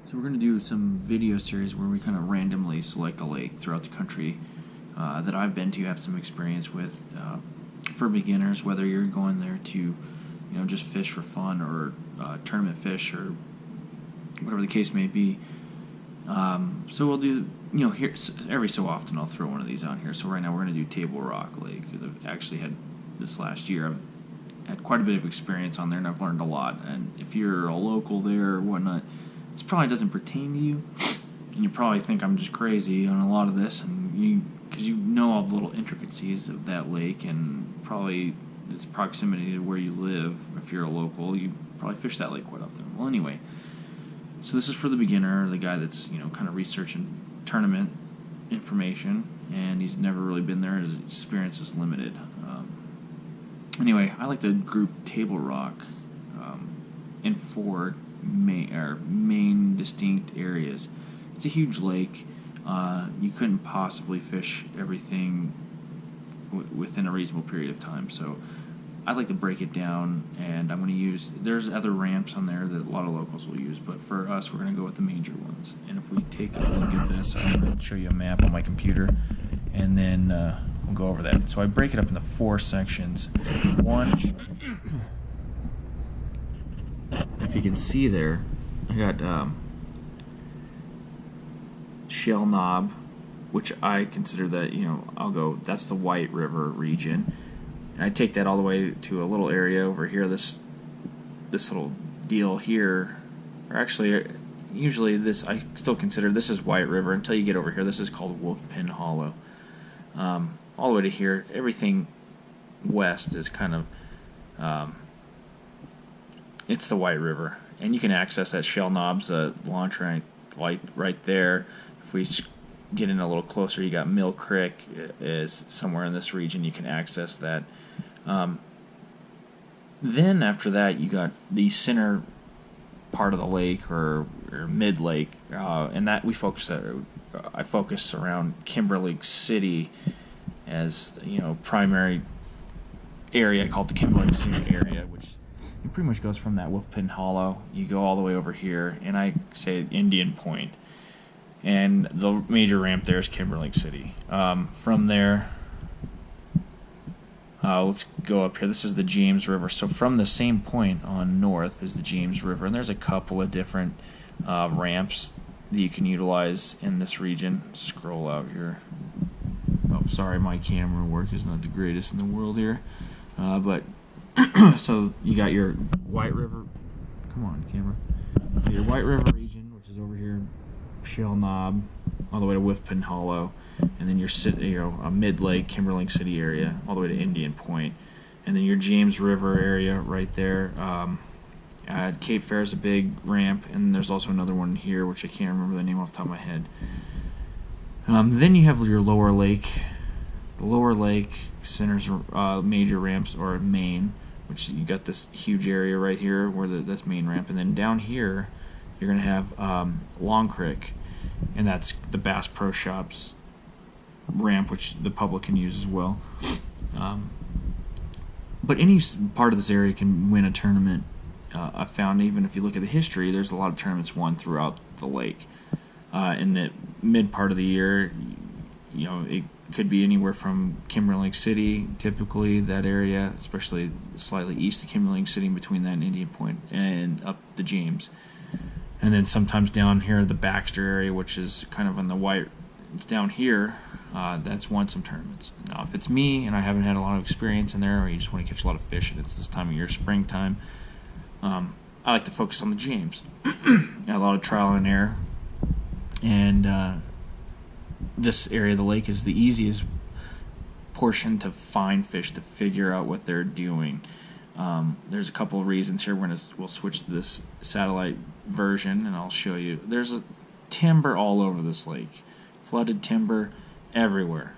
So we're going to do some video series where we kind of randomly select a lake throughout the country that I've been to, have some experience with. For beginners, whether you're going there to, just fish for fun or tournament fish or whatever the case may be. So we'll do, here every so often I'll throw one of these on here. So right now we're going to do Table Rock Lake. I've actually had this last year. I've had quite a bit of experience on there, and I've learned a lot. And if you're a local there or whatnot, this probably doesn't pertain to you, and you probably think I'm just crazy on a lot of this, and because you know all the little intricacies of that lake, and probably its proximity to where you live. If you're a local, you probably fish that lake quite often. Well, anyway, so this is for the beginner, the guy that's kind of researching tournament information, and he's never really been there. His experience is limited. Anyway, I like to group Table Rock in four main distinct areas. It's a huge lake. You couldn't possibly fish everything within a reasonable period of time, so I'd like to break it down, and I'm going to use, there's other ramps on there that a lot of locals will use, but for us we're going to go with the major ones. And if we take a look at this, I'm going to show you a map on my computer, and then we'll go over that. So I break it up into four sections. One, if you can see there, I got Shell Knob, which I consider that, that's the White River region. And I take that all the way to a little area over here, this little deal here, or actually, usually this, I still consider this is White River until you get over here. This is called Wolfpin Hollow. All the way to here, everything west is kind of, it's the White River. And you can access that Shell Knob's launch right there. If we get in a little closer, you got Mill Creek is somewhere in this region. You can access that. Then after that, you got the center part of the lake or mid lake, and that I focus around Kimberlake City as primary area. I call it the Kimberlake City area, which it pretty much goes from that Wolfpin Hollow. You go all the way over here, and I say Indian Point. And the major ramp there is Kimberlake City. From there, let's go up here. This is the James River. So from the same point on north is the James River. And there's a couple of different ramps that you can utilize in this region. Scroll out here. Oh, sorry, my camera work is not the greatest in the world here. But so you got your White River. Come on, camera. So your White River region, which is over here. Shell Knob, all the way to Wolfpin Hollow, and then your mid lake Kimberlake City area, all the way to Indian Point, and then your James River area right there. Cape Fair is a big ramp, and there's also another one here which I can't remember the name off the top of my head. Then you have your lower lake. The lower lake centers major ramps or main, which you got this huge area right here where that's main ramp, and then down here you're going to have Long Creek, and that's the Bass Pro Shops ramp, which the public can use as well. But any part of this area can win a tournament. I found even if you look at the history, there's a lot of tournaments won throughout the lake. In the mid part of the year, it could be anywhere from Kimberlake City, typically that area, especially slightly east of Kimberlake City, between that and Indian Point, and up the James. And then sometimes down here, the Baxter area, which is kind of on the white, it's down here, that's won some tournaments. Now, if it's me and I haven't had a lot of experience in there, or you just want to catch a lot of fish and it's this time of year, springtime, I like to focus on the James. Got a lot of trial and error. And this area of the lake is the easiest portion to find fish, to figure out what they're doing. There's a couple of reasons here. We'll switch to this satellite version and I'll show you. There's a timber all over this lake, flooded timber everywhere.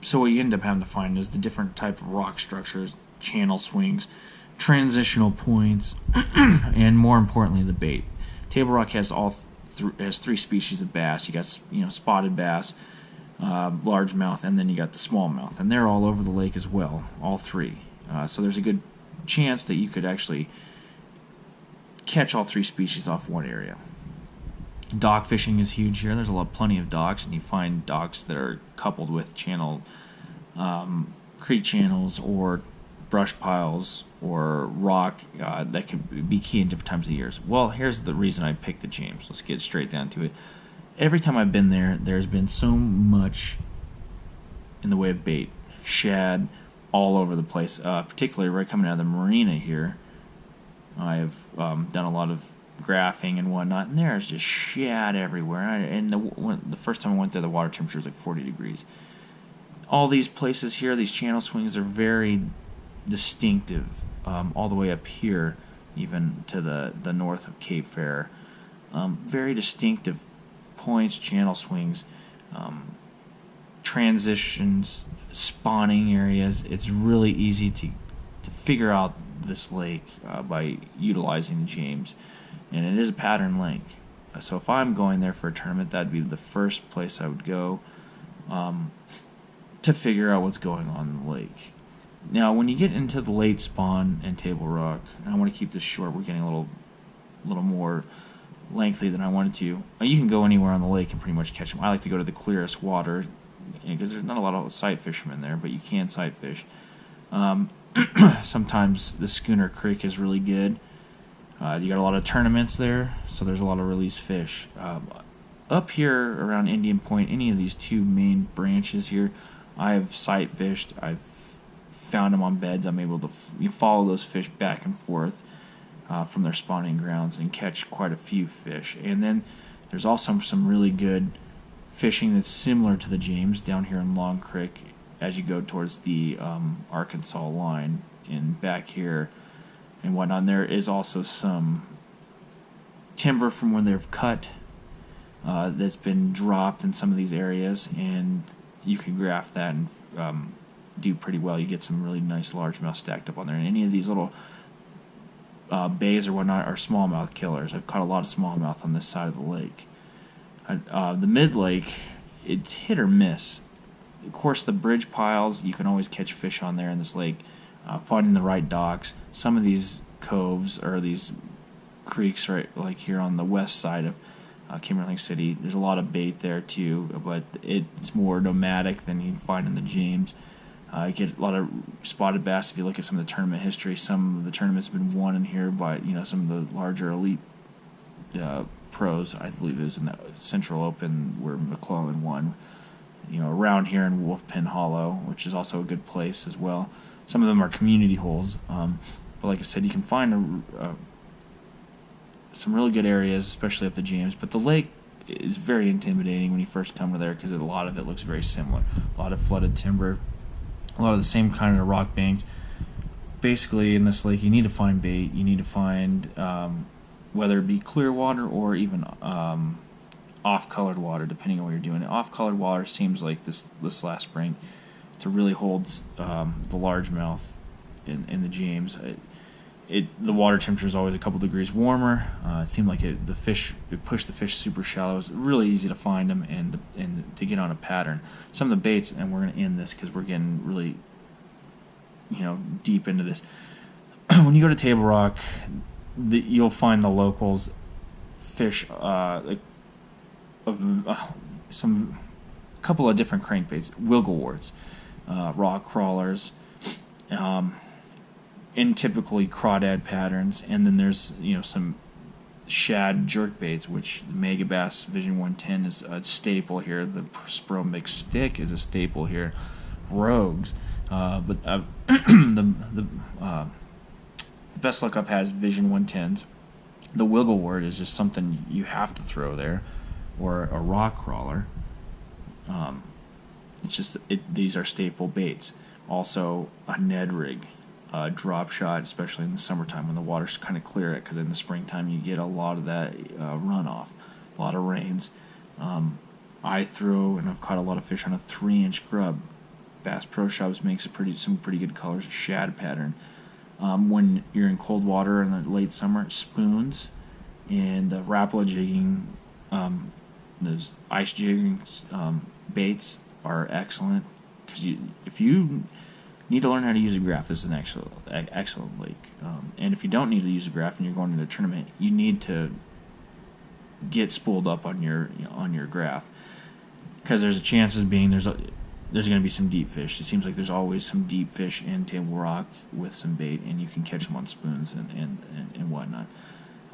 So what you end up having to find is the different type of rock structures, channel swings, transitional points, and more importantly, the bait. Table Rock has has three species of bass. You got spotted bass, largemouth, and then you got the smallmouth, and they're all over the lake as well, all three. So there's a good chance that you could actually catch all three species off one area. Dock fishing is huge here. There's plenty of docks, and you find docks that are coupled with creek channels or brush piles or rock that can be key in different times of years. Well, here's the reason I picked the James. Let's get straight down to it. Every time I've been there, there's been so much in the way of bait, shad, all over the place. Particularly right coming out of the marina here, I've done a lot of graphing and whatnot, and there's just shad everywhere. And the first time I went there, the water temperature was like 40 degrees. All these places here, these channel swings are very distinctive, all the way up here, even to the north of Cape Fair. Very distinctive points, channel swings, transitions, spawning areas. It's really easy to figure out this lake by utilizing the James, and it is a pattern lake. So if I'm going there for a tournament, that'd be the first place I would go to figure out what's going on in the lake. Now, when you get into the late spawn and Table Rock, and I want to keep this short, we're getting a little more lengthy than I wanted to. You can go anywhere on the lake and pretty much catch them. I like to go to the clearest water because there's not a lot of sight fishermen there, but you can sight fish. Sometimes the Schooner Creek is really good. You got a lot of tournaments there, so there's a lot of released fish. Up here around Indian Point, any of these two main branches here, I've sight fished. I've found them on beds. I'm able to follow those fish back and forth from their spawning grounds and catch quite a few fish. And then there's also some really good fishing that's similar to the James down here in Long Creek as you go towards the Arkansas line and back here and whatnot. And there is also some timber from when they've cut that's been dropped in some of these areas, and you can graph that and do pretty well. You get some really nice largemouth stacked up on there. And any of these little bays or whatnot are smallmouth killers. I've caught a lot of smallmouth on this side of the lake. The mid-lake, it's hit or miss. Of course, the bridge piles, you can always catch fish on there in this lake, finding the right docks. Some of these coves or these creeks right like here on the west side of Kimberley City, there's a lot of bait there too, but it's more nomadic than you find in the James. You get a lot of spotted bass if you look at some of the tournament history. Some of the tournaments have been won in here by some of the larger elite pros. I believe it was in the Central Open where McClellan won. Around here in Wolfpin Hollow, which is also a good place as well. Some of them are community holes, but like I said, you can find some really good areas, especially up the James. But the lake is very intimidating when you first come to there because a lot of it looks very similar. A lot of flooded timber, a lot of the same kind of rock banks. Basically, in this lake, you need to find bait. You need to find whether it be clear water or even off-colored water, depending on what you're doing. Off-colored water seems like this last spring to really hold the largemouth in the James. The water temperature is always a couple degrees warmer. It seemed like it pushed the fish super shallow. It was really easy to find them and to get on a pattern. Some of the baits, and we're going to end this because we're getting really deep into this. When you go to Table Rock, you'll find the locals fish some couple of different crankbaits, wiggleworts, rock crawlers, in typically crawdad patterns, and then there's some shad jerkbaits, which the Mega Bass Vision 110 is a staple here. The Spro Mix Stick is a staple here. Rogues, but the best luck I've had is Vision 110s. The Wigglewort is just something you have to throw there, or a rock crawler. These are staple baits. Also, a Ned rig, drop shot, especially in the summertime when the water's kind of clear, because in the springtime you get a lot of that runoff, a lot of rains. I throw, and I've caught a lot of fish on a 3-inch grub. Bass Pro Shops makes some pretty good colors, a shad pattern. When you're in cold water in the late summer, spoons and Rapala jigging, those ice jigging baits are excellent, because if you need to learn how to use a graph. This is an excellent lake. And if you don't need to use a graph and you're going to a tournament, you need to get spooled up on your graph, because there's a chances being there's going to be some deep fish. It seems like there's always some deep fish in Table Rock with some bait, and you can catch them on spoons and whatnot.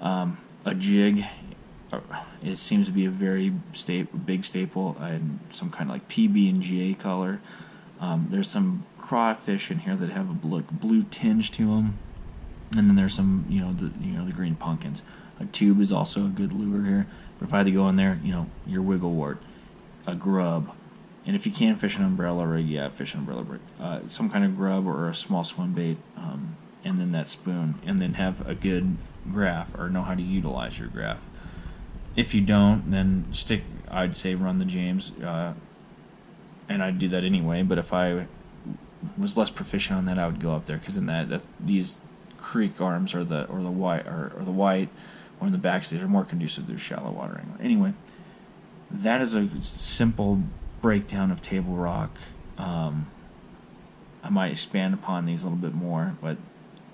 A jig, it seems to be a very big staple, and some kind of like PB&J color. There's some crawfish in here that have a blue tinge to them, and then there's some the green pumpkins. A tube is also a good lure here. But if I had to go in there, your wiggle wart, a grub, and if you can fish an umbrella rig, fish an umbrella rig. Some kind of grub or a small swim bait, and then that spoon, and then have a good graph or know how to utilize your graph. If you don't, then I'd say run the James, and I'd do that anyway. But if I was less proficient on that, I would go up there, because then these creek arms or the white or in the backstays are more conducive to shallow water angling. Anyway, that is a simple breakdown of Table Rock. I might expand upon these a little bit more, but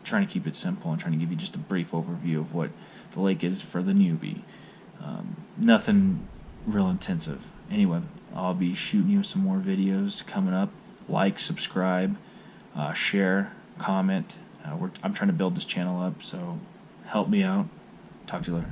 trying to keep it simple and trying to give you just a brief overview of what the lake is for the newbie. Nothing real intensive. Anyway, I'll be shooting you some more videos coming up. Like, subscribe, share, comment. I'm trying to build this channel up, so help me out. Talk to you later.